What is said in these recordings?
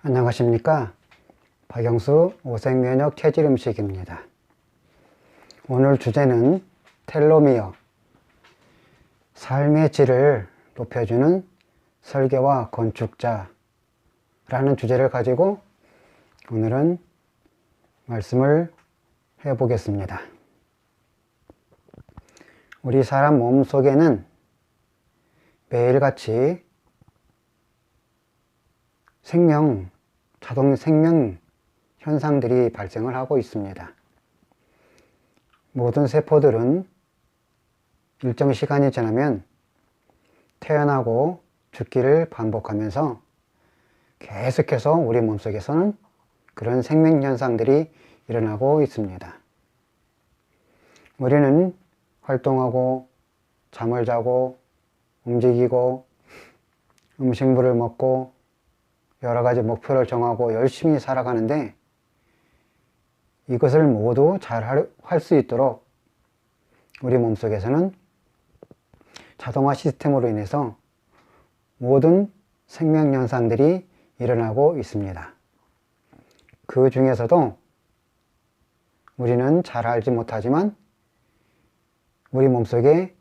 안녕하십니까. 박영수 오색면역 체질 음식입니다. 오늘 주제는 텔로미어, 삶의 질을 높여주는 설계와 건축자라는 주제를 가지고 오늘은 말씀을 해보겠습니다. 우리 사람 몸 속에는 매일같이 자동 생명 현상들이 발생을 하고 있습니다. 모든 세포들은 일정 시간이 지나면 태어나고 죽기를 반복하면서 계속해서 우리 몸속에서는 그런 생명 현상들이 일어나고 있습니다. 우리는 활동하고 잠을 자고 움직이고 음식물을 먹고 여러 가지 목표를 정하고 열심히 살아가는데 이것을 모두 잘 할 수 있도록 우리 몸속에서는 자동화 시스템으로 인해서 모든 생명 현상들이 일어나고 있습니다. 그 중에서도 우리는 잘 알지 못하지만 우리 몸속의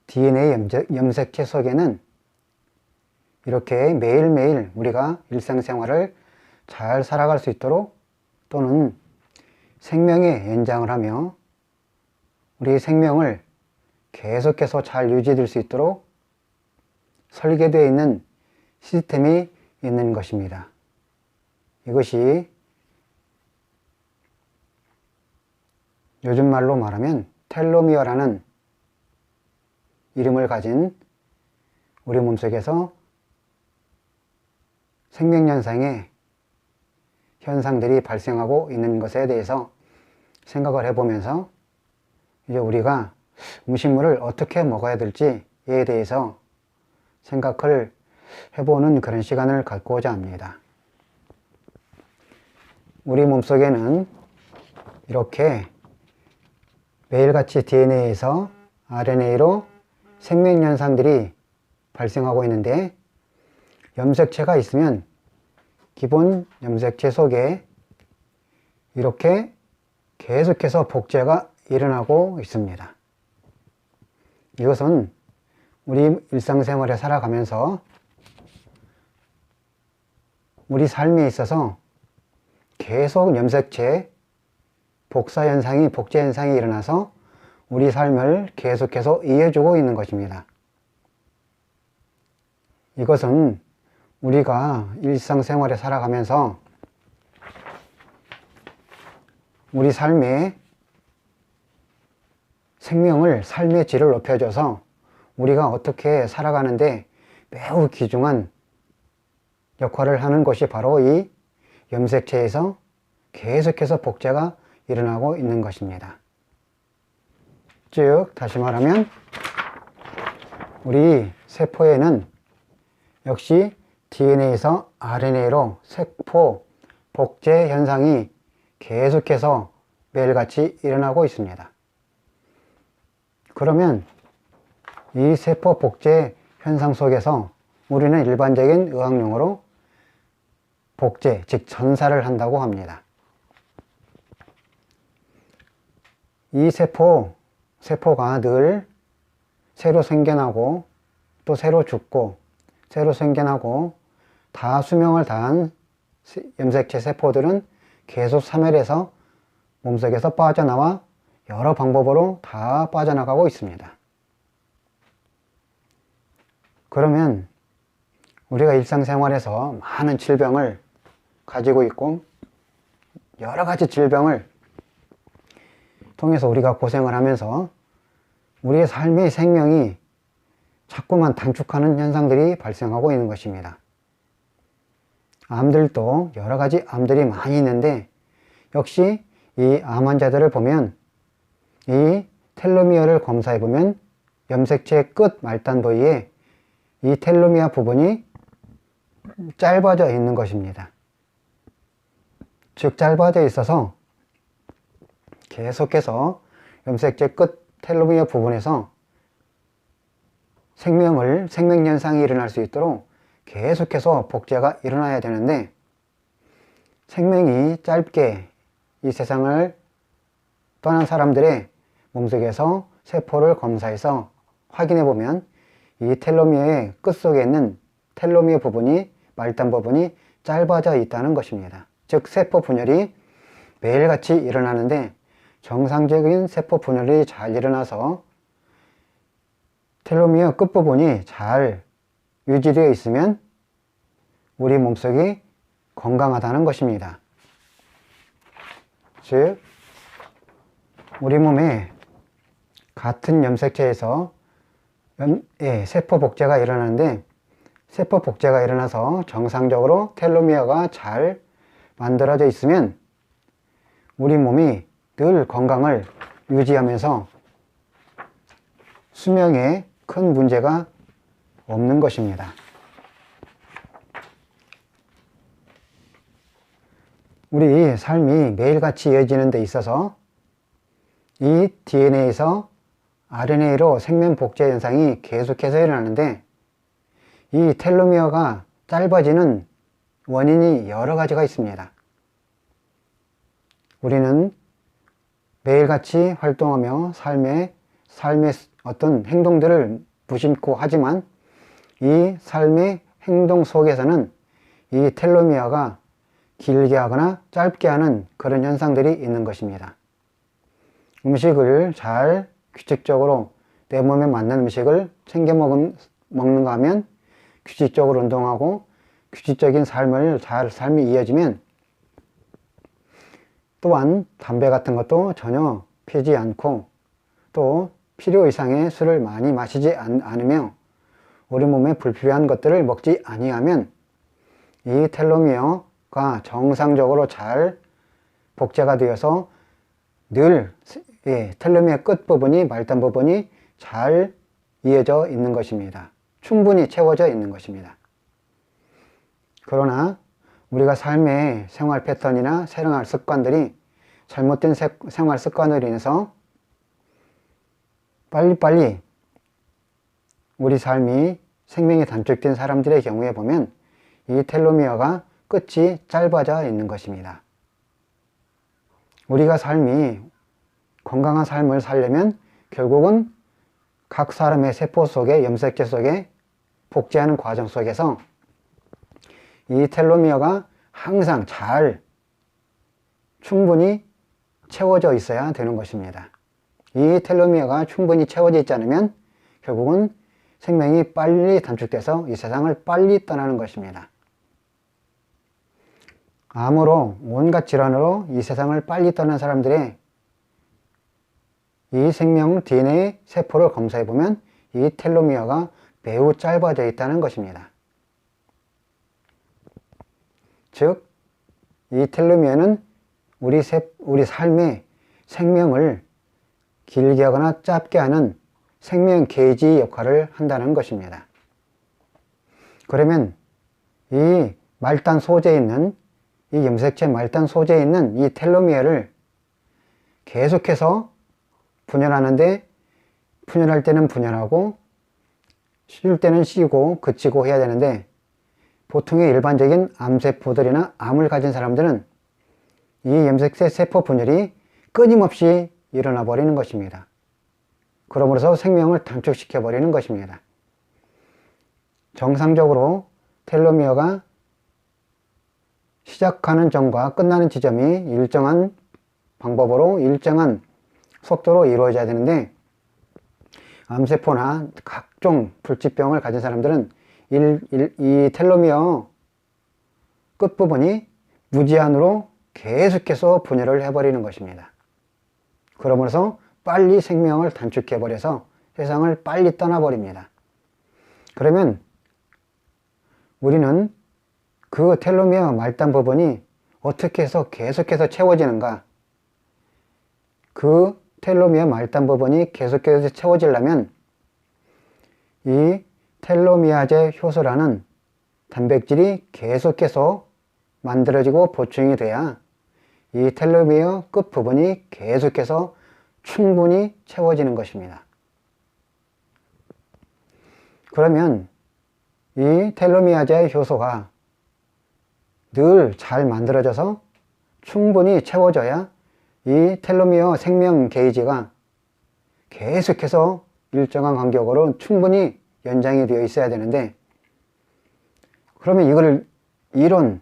DNA 염색체 속에는 이렇게 매일매일 우리가 일상생활을 잘 살아갈 수 있도록 또는 생명의 연장을 하며 우리의 생명을 계속해서 잘 유지될 수 있도록 설계되어 있는 시스템이 있는 것입니다. 이것이 요즘 말로 말하면 텔로미어라는 이름을 가진 우리 몸속에서 생명현상의 현상들이 발생하고 있는 것에 대해서 생각을 해보면서 이제 우리가 음식물을 어떻게 먹어야 될지에 대해서 생각을 해보는 그런 시간을 갖고자 합니다. 우리 몸속에는 이렇게 매일같이 DNA에서 RNA로 생명현상들이 발생하고 있는데 염색체가 있으면 기본 염색체 속에 이렇게 계속해서 복제가 일어나고 있습니다. 이것은 우리 일상생활에 살아가면서 우리 삶에 있어서 계속 염색체 복제 현상이 일어나서 우리 삶을 계속해서 이어주고 있는 것입니다. 이것은 우리가 일상생활에 살아가면서 우리 삶의 삶의 질을 높여줘서 우리가 어떻게 살아가는데 매우 귀중한 역할을 하는 것이 바로 이 염색체에서 계속해서 복제가 일어나고 있는 것입니다. 즉, 다시 말하면 우리 세포에는 역시 DNA에서 RNA로 세포 복제 현상이 계속해서 매일같이 일어나고 있습니다. 그러면 이 세포 복제 현상 속에서 우리는 일반적인 의학용어로 복제, 즉 전사를 한다고 합니다. 이 세포가 늘 새로 생겨나고 또 새로 죽고 새로 생겨나고 다 수명을 다한 염색체 세포들은 계속 사멸해서 몸속에서 빠져나와 여러 방법으로 다 빠져나가고 있습니다. 그러면 우리가 일상생활에서 많은 질병을 가지고 있고 여러 가지 질병을 통해서 우리가 고생을 하면서 우리의 삶의 생명이 자꾸만 단축하는 현상들이 발생하고 있는 것입니다. 암들도 여러 가지 암들이 많이 있는데 역시 이 암 환자들을 보면 이 텔로미어를 검사해보면 염색체의 끝 말단 부위에 이 텔로미어 부분이 짧아져 있는 것입니다. 즉 짧아져 있어서 계속해서 염색체 끝 텔로미어 부분에서 생명현상이 일어날 수 있도록 계속해서 복제가 일어나야 되는데, 생명이 짧게 이 세상을 떠난 사람들의 몸속에서 세포를 검사해서 확인해 보면 이 텔로미어의 끝속에 있는 텔로미어 부분이, 말단 부분이 짧아져 있다는 것입니다. 즉 세포 분열이 매일같이 일어나는데 정상적인 세포 분열이 잘 일어나서 텔로미어 끝부분이 잘 유지되어 있으면 우리 몸속이 건강하다는 것입니다. 즉 우리 몸에 같은 염색체에서 세포 복제가 일어나는데, 세포 복제가 일어나서 정상적으로 텔로미어가 잘 만들어져 있으면 우리 몸이 늘 건강을 유지하면서 수명에 큰 문제가 없는 것입니다. 우리 삶이 매일같이 이어지는 데 있어서 이 DNA에서 RNA로 생명 복제 현상이 계속해서 일어나는데, 이 텔로미어가 짧아지는 원인이 여러 가지가 있습니다. 우리는 매일같이 활동하며 삶의 어떤 행동들을 무심코 하지만 이 삶의 행동 속에서는 이 텔로미어가 길게 하거나 짧게 하는 그런 현상들이 있는 것입니다. 음식을 잘 규칙적으로 내 몸에 맞는 음식을 챙겨 먹는가 하면, 규칙적으로 운동하고 규칙적인 삶이 이어지면, 또한 담배 같은 것도 전혀 피지 않고 또 필요 이상의 술을 많이 마시지 않으며 우리 몸에 불필요한 것들을 먹지 아니하면 이 텔로미어가 정상적으로 잘 복제가 되어서 늘 텔로미어 끝부분이, 말단 부분이 잘 이어져 있는 것입니다. 충분히 채워져 있는 것입니다. 그러나 우리가 삶의 생활 패턴이나 생활 습관들이, 잘못된 생활 습관으로 인해서 빨리빨리 우리 삶이 생명이 단축된 사람들의 경우에 보면 이 텔로미어가 끝이 짧아져 있는 것입니다. 우리가 건강한 삶을 살려면 결국은 각 사람의 세포 속에, 염색체 속에 복제하는 과정 속에서 이 텔로미어가 항상 잘 충분히 채워져 있어야 되는 것입니다. 이 텔로미어가 충분히 채워져 있지 않으면 결국은 생명이 빨리 단축돼서 이 세상을 빨리 떠나는 것입니다. 암으로, 온갖 질환으로 이 세상을 빨리 떠난 사람들의 이 생명 DNA 세포를 검사해보면 이 텔로미어가 매우 짧아져 있다는 것입니다. 즉, 이 텔로미어는 우리 삶의 생명을 길게 하거나 짧게 하는 생명 게이지 역할을 한다는 것입니다. 그러면 이 말단 소재에 있는, 이 염색체 말단 소재에 있는 이 텔로미어를 계속해서 분열하는데, 분열할 때는 분열하고 쉴 때는 쉬고 그치고 해야 되는데, 보통의 일반적인 암세포들이나 암을 가진 사람들은 이 염색체 세포 분열이 끊임없이 일어나 버리는 것입니다. 그러므로서 생명을 단축시켜 버리는 것입니다. 정상적으로 텔로미어가 시작하는 점과 끝나는 지점이 일정한 방법으로, 일정한 속도로 이루어져야 되는데, 암세포나 각종 불치병을 가진 사람들은 이 텔로미어 끝부분이 무제한으로 계속해서 분열을 해버리는 것입니다. 그러면서 빨리 생명을 단축해버려서 세상을 빨리 떠나버립니다. 그러면 우리는 그 텔로미어 말단 부분이 어떻게 해서 계속해서 채워지는가? 그 텔로미어 말단 부분이 계속해서 채워지려면 이 텔로미아제 효소라는 단백질이 계속해서 만들어지고 보충이 돼야 이 텔로미어 끝 부분이 계속해서 충분히 채워지는 것입니다. 그러면 이 텔로미아제 효소가 늘 잘 만들어져서 충분히 채워져야 이 텔로미어 생명 게이지가 계속해서 일정한 간격으로 충분히 연장이 되어 있어야 되는데, 그러면 이걸 이론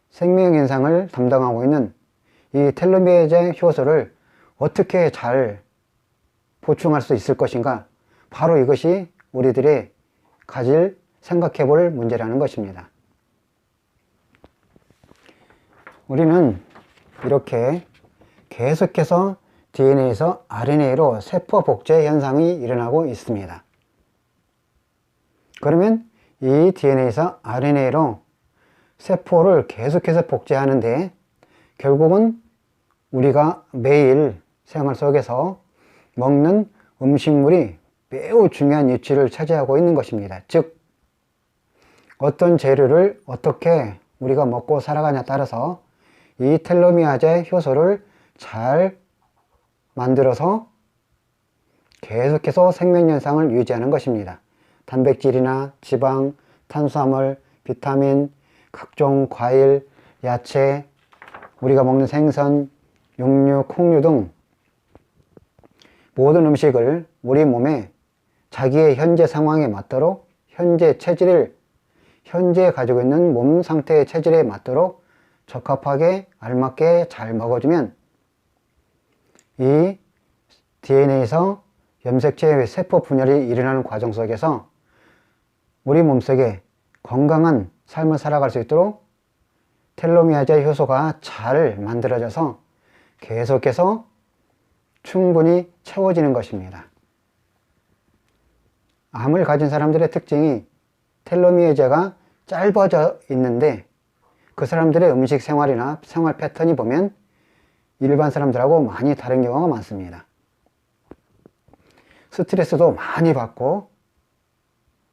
생명 현상을 담당하고 있는 이 텔로미아제 효소를 어떻게 잘 보충할 수 있을 것인가? 바로 이것이 우리들의 가질 생각해 볼 문제라는 것입니다. 우리는 이렇게 계속해서 DNA에서 RNA로 세포 복제 현상이 일어나고 있습니다. 그러면 이 DNA에서 RNA로 세포를 계속해서 복제하는데 결국은 우리가 매일 생활 속에서 먹는 음식물이 매우 중요한 위치를 차지하고 있는 것입니다. 즉, 어떤 재료를 어떻게 우리가 먹고 살아가냐에 따라서 이 텔로미아제 효소를 잘 만들어서 계속해서 생명현상을 유지하는 것입니다. 단백질이나 지방, 탄수화물, 비타민, 각종 과일, 야채, 우리가 먹는 생선, 육류, 콩류 등 모든 음식을 우리 몸에 자기의 현재 상황에 맞도록 현재 체질을 현재 가지고 있는 몸 상태의 체질에 맞도록 적합하게 알맞게 잘 먹어주면 이 DNA에서 염색체의 세포 분열이 일어나는 과정 속에서 우리 몸속에 건강한 삶을 살아갈 수 있도록 텔로미아제 효소가 잘 만들어져서 계속해서 충분히 채워지는 것입니다. 암을 가진 사람들의 특징이 텔로미아제가 짧아져 있는데 그 사람들의 음식 생활이나 생활 패턴이 보면 일반 사람들하고 많이 다른 경우가 많습니다. 스트레스도 많이 받고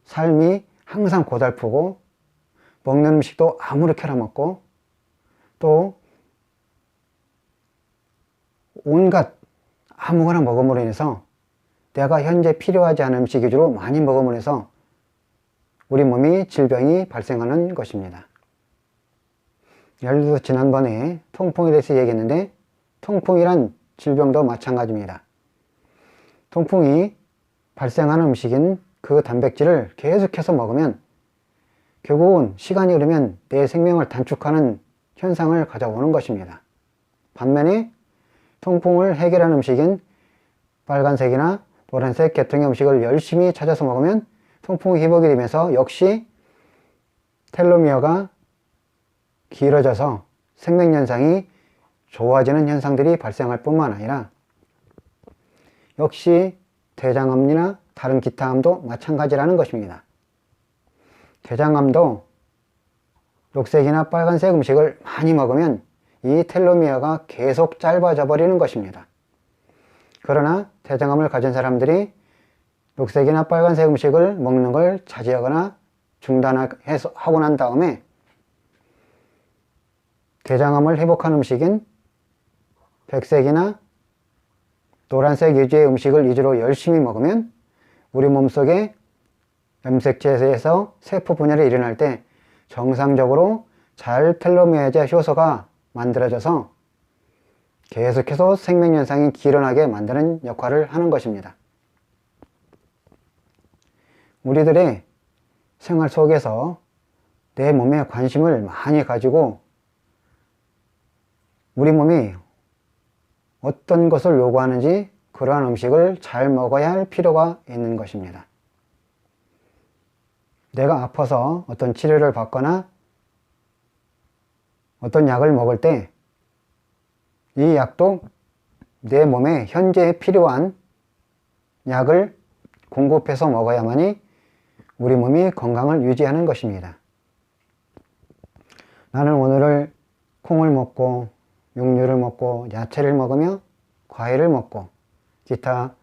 삶이 항상 고달프고 먹는 음식도 아무렇게나 먹고 또 온갖 아무거나 먹음으로 인해서 내가 현재 필요하지 않은 음식 위주로 많이 먹음으로 해서 우리 몸이 질병이 발생하는 것입니다. 예를 들어서 지난번에 통풍에 대해서 얘기했는데 통풍이란 질병도 마찬가지입니다. 통풍이 발생하는 음식인 그 단백질을 계속해서 먹으면 결국은 시간이 흐르면 내 생명을 단축하는 현상을 가져오는 것입니다. 반면에 통풍을 해결하는 음식인 빨간색이나 노란색 계통의 음식을 열심히 찾아서 먹으면 통풍이 회복이 되면서 역시 텔로미어가 길어져서 생명현상이 좋아지는 현상들이 발생할 뿐만 아니라 역시 대장암이나 다른 기타 암도 마찬가지라는 것입니다. 대장암도 녹색이나 빨간색 음식을 많이 먹으면 이 텔로미어가 계속 짧아져 버리는 것입니다. 그러나 대장암을 가진 사람들이 녹색이나 빨간색 음식을 먹는 걸 자제하거나 중단하고 난 다음에 대장암을 회복한 음식인 백색이나 노란색 위주의 음식을 위주로 열심히 먹으면 우리 몸속에 염색체에서 세포 분열이 일어날 때 정상적으로 잘 텔로미아제 효소가 만들어져서 계속해서 생명현상이 길어나게 만드는 역할을 하는 것입니다. 우리들의 생활 속에서 내 몸에 관심을 많이 가지고 우리 몸이 어떤 것을 요구하는지 그러한 음식을 잘 먹어야 할 필요가 있는 것입니다. 내가 아파서 어떤 치료를 받거나 어떤 약을 먹을 때 이 약도 내 몸에 현재 필요한 약을 공급해서 먹어야만이 우리 몸이 건강을 유지하는 것입니다. 나는 오늘을 콩을 먹고 육류를 먹고 야채를 먹으며 과일을 먹고 기타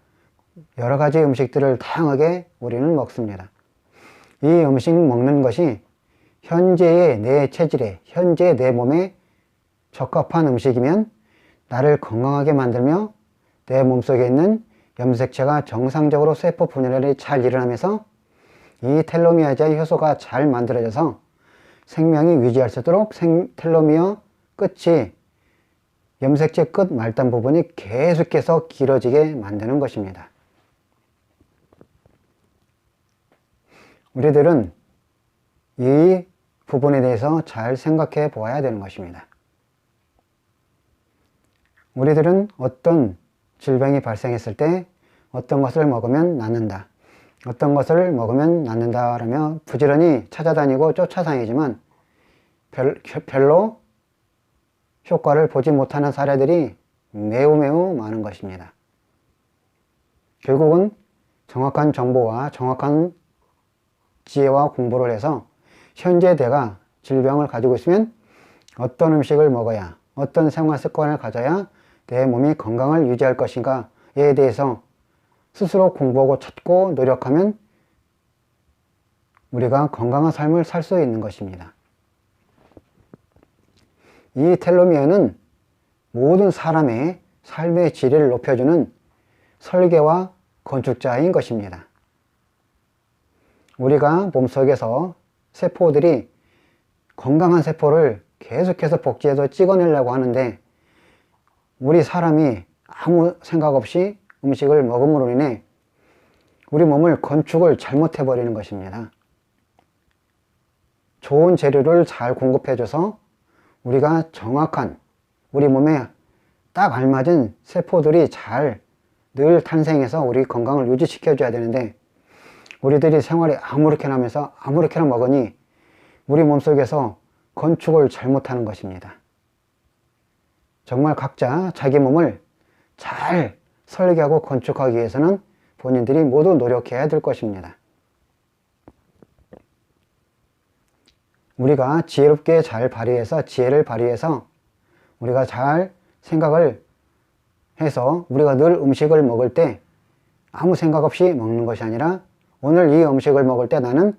여러 가지 음식들을 다양하게 우리는 먹습니다. 이 음식 먹는 것이 현재의 내 체질에, 현재의 내 몸에 적합한 음식이면 나를 건강하게 만들며 내 몸속에 있는 염색체가 정상적으로 세포 분열이 잘 일어나면서 이 텔로미어제의 효소가 잘 만들어져서 생명이 유지할 수 있도록 텔로미어 끝이 염색체 끝 말단 부분이 계속해서 길어지게 만드는 것입니다. 우리들은 이 부분에 대해서 잘 생각해 보아야 되는 것입니다. 우리들은 어떤 질병이 발생했을 때 어떤 것을 먹으면 낫는다, 어떤 것을 먹으면 낫는다 라며 부지런히 찾아다니고 쫓아다니지만 별로 효과를 보지 못하는 사례들이 매우 많은 것입니다. 결국은 정확한 정보와 정확한 지혜와 공부를 해서 현재 내가 질병을 가지고 있으면 어떤 음식을 먹어야, 어떤 생활 습관을 가져야 내 몸이 건강을 유지할 것인가에 대해서 스스로 공부하고 찾고 노력하면 우리가 건강한 삶을 살 수 있는 것입니다. 이 텔로미어는 모든 사람의 삶의 질을 높여주는 설계와 건축자인 것입니다. 우리가 몸속에서 세포들이 건강한 세포를 계속해서 복제해서 찍어내려고 하는데 우리 사람이 아무 생각 없이 음식을 먹음으로 인해 우리 몸을 건축을 잘못해 버리는 것입니다. 좋은 재료를 잘 공급해줘서 우리가 정확한 우리 몸에 딱 알맞은 세포들이 잘 늘 탄생해서 우리 건강을 유지시켜 줘야 되는데 우리들이 생활이 아무렇게나 하면서 아무렇게나 먹으니 우리 몸속에서 건축을 잘못하는 것입니다. 정말 각자 자기 몸을 잘 설계하고 건축하기 위해서는 본인들이 모두 노력해야 될 것입니다. 우리가 지혜롭게 잘 발휘해서 지혜를 발휘해서 우리가 잘 생각을 해서 우리가 늘 음식을 먹을 때 아무 생각 없이 먹는 것이 아니라 오늘 이 음식을 먹을 때 나는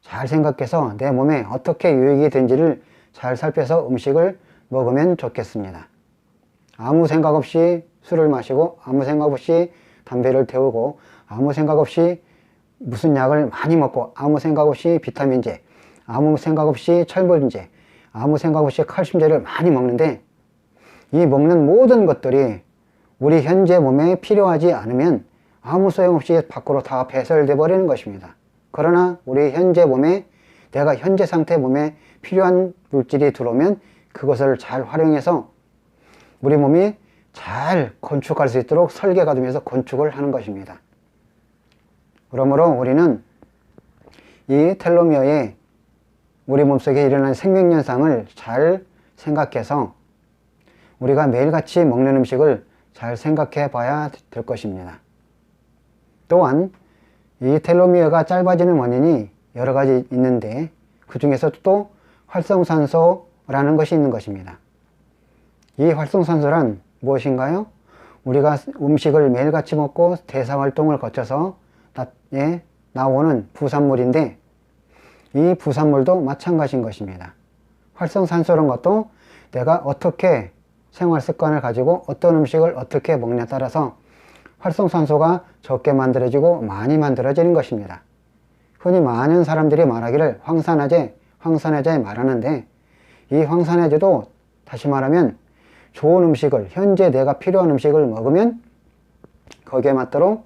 잘 생각해서 내 몸에 어떻게 유익이 된지를 잘 살펴서 음식을 먹으면 좋겠습니다. 아무 생각 없이 술을 마시고 아무 생각 없이 담배를 태우고 아무 생각 없이 무슨 약을 많이 먹고 아무 생각 없이 비타민제, 아무 생각 없이 철분제, 아무 생각 없이 칼슘제를 많이 먹는데 이 먹는 모든 것들이 우리 현재 몸에 필요하지 않으면 아무 소용없이 밖으로 다 배설돼 버리는 것입니다. 그러나 우리 현재 몸에 내가 현재 상태 몸에 필요한 물질이 들어오면 그것을 잘 활용해서 우리 몸이 잘 건축할 수 있도록 설계가 되면서 건축을 하는 것입니다. 그러므로 우리는 이 텔로미어에 우리 몸속에 일어나는 생명현상을 잘 생각해서 우리가 매일같이 먹는 음식을 잘 생각해 봐야 될 것입니다. 또한 이 텔로미어가 짧아지는 원인이 여러 가지 있는데 그 중에서 또 활성산소라는 것이 있는 것입니다. 이 활성산소란 무엇인가요? 우리가 음식을 매일같이 먹고 대사활동을 거쳐서 나오는 부산물인데 이 부산물도 마찬가지인 것입니다. 활성산소란 것도 내가 어떻게 생활 습관을 가지고 어떤 음식을 어떻게 먹냐에 따라서 활성산소가 적게 만들어지고 많이 만들어지는 것입니다. 흔히 많은 사람들이 말하기를 황산화제 말하는데 이 황산화제도 다시 말하면 좋은 음식을 현재 내가 필요한 음식을 먹으면 거기에 맞도록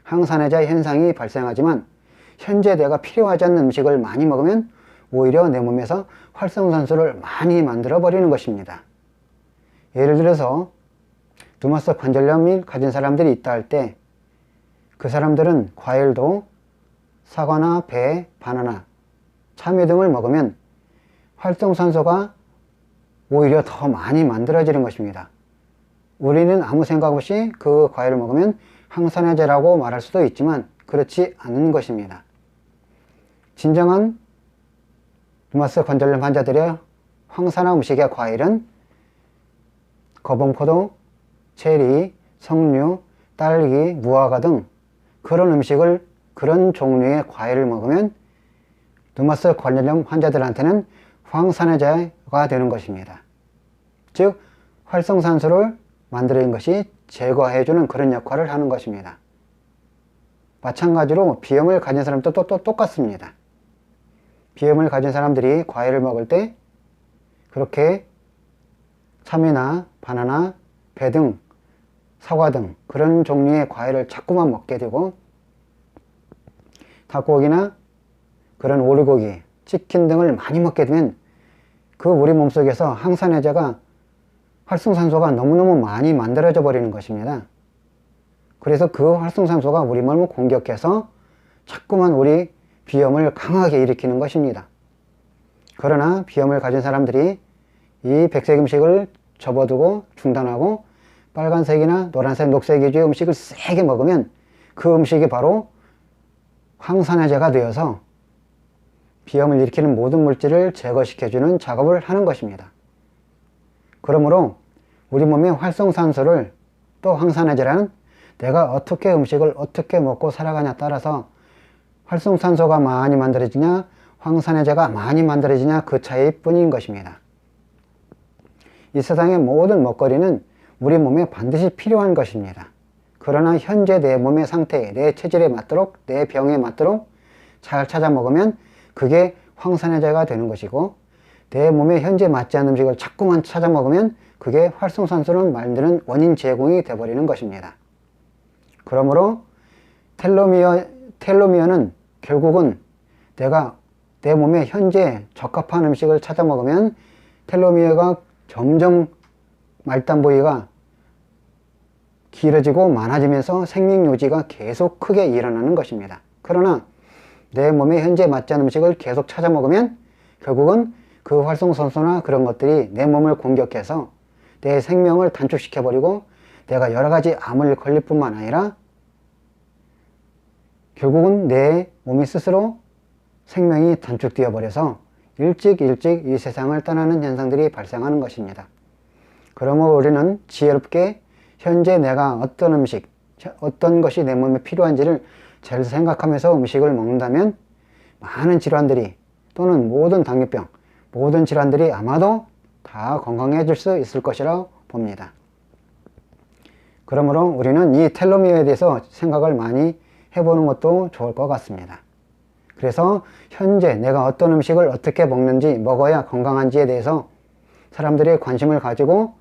항산화제 현상이 발생하지만 현재 내가 필요하지 않는 음식을 많이 먹으면 오히려 내 몸에서 활성산소를 많이 만들어 버리는 것입니다. 예를 들어서 류마티스 관절염을 가진 사람들이 있다 할 때 그 사람들은 과일도 사과나 배, 바나나, 참외 등을 먹으면 활성산소가 오히려 더 많이 만들어지는 것입니다. 우리는 아무 생각 없이 그 과일을 먹으면 항산화제라고 말할 수도 있지만 그렇지 않은 것입니다. 진정한 류마티스 관절염 환자들의 황산화 음식의 과일은 거봉포도, 체리, 석류, 딸기, 무화과 등 그런 종류의 과일을 먹으면 누마스 관련염 환자들한테는 황산화제가 되는 것입니다. 즉 활성산소를 만들어낸 것이 제거해주는 그런 역할을 하는 것입니다. 마찬가지로 비염을 가진 사람도 또 똑같습니다. 비염을 가진 사람들이 과일을 먹을 때 그렇게 참외나 바나나, 배 등, 사과 등 그런 종류의 과일을 자꾸만 먹게 되고 닭고기나 그런 오리고기, 치킨 등을 많이 먹게 되면 그 우리 몸속에서 항산화제가 활성산소가 너무너무 많이 만들어져 버리는 것입니다. 그래서 그 활성산소가 우리 몸을 공격해서 자꾸만 우리 비염을 강하게 일으키는 것입니다. 그러나 비염을 가진 사람들이 이 백색 음식을 접어두고 중단하고 빨간색이나 노란색, 녹색 위주의 음식을 세게 먹으면 그 음식이 바로 황산화제가 되어서 비염을 일으키는 모든 물질을 제거시켜주는 작업을 하는 것입니다. 그러므로 우리 몸의 활성산소를 또 황산화제라는 내가 어떻게 음식을 어떻게 먹고 살아가냐에 따라서 활성산소가 많이 만들어지냐 황산화제가 많이 만들어지냐 그 차이뿐인 것입니다. 이 세상의 모든 먹거리는 우리 몸에 반드시 필요한 것입니다. 그러나 현재 내 몸의 상태에 내 체질에 맞도록 내 병에 맞도록 잘 찾아 먹으면 그게 황산화제가 되는 것이고 내 몸에 현재 맞지 않는 음식을 자꾸만 찾아 먹으면 그게 활성산소를 만드는 원인 제공이 되어버리는 것입니다. 그러므로 텔로미어는 결국은 내가 내 몸에 현재 적합한 음식을 찾아 먹으면 텔로미어가 점점 말단 부위가 길어지고 많아지면서 생命유지가 계속 크게 일어나는 것입니다. 그러나 내 몸에 현재 맞지 않은 음식을 계속 찾아 먹으면 결국은 그 활성산소나 그런 것들이 내 몸을 공격해서 내 생명을 단축시켜 버리고 내가 여러가지 암을 걸릴 뿐만 아니라 결국은 내 몸이 스스로 생명이 단축되어 버려서 일찍 이 세상을 떠나는 현상들이 발생하는 것입니다. 그러므로 우리는 지혜롭게 현재 내가 어떤 음식, 어떤 것이 내 몸에 필요한지를 잘 생각하면서 음식을 먹는다면 많은 질환들이 또는 모든 당뇨병, 모든 질환들이 아마도 다 건강해질 수 있을 것이라고 봅니다. 그러므로 우리는 이 텔로미어에 대해서 생각을 많이 해보는 것도 좋을 것 같습니다. 그래서 현재 내가 어떤 음식을 어떻게 먹어야 건강한지에 대해서 사람들이 관심을 가지고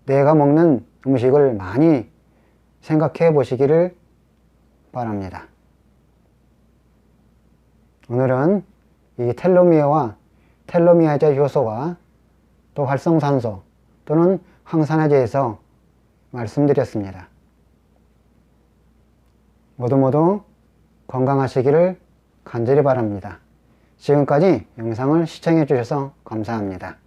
내가 먹는 음식을 많이 생각해 보시기를 바랍니다. 오늘은 이 텔로미어와 텔로미어제 효소와 또 활성산소 또는 황산화제에서 말씀드렸습니다. 모두 건강하시기를 간절히 바랍니다. 지금까지 영상을 시청해 주셔서 감사합니다.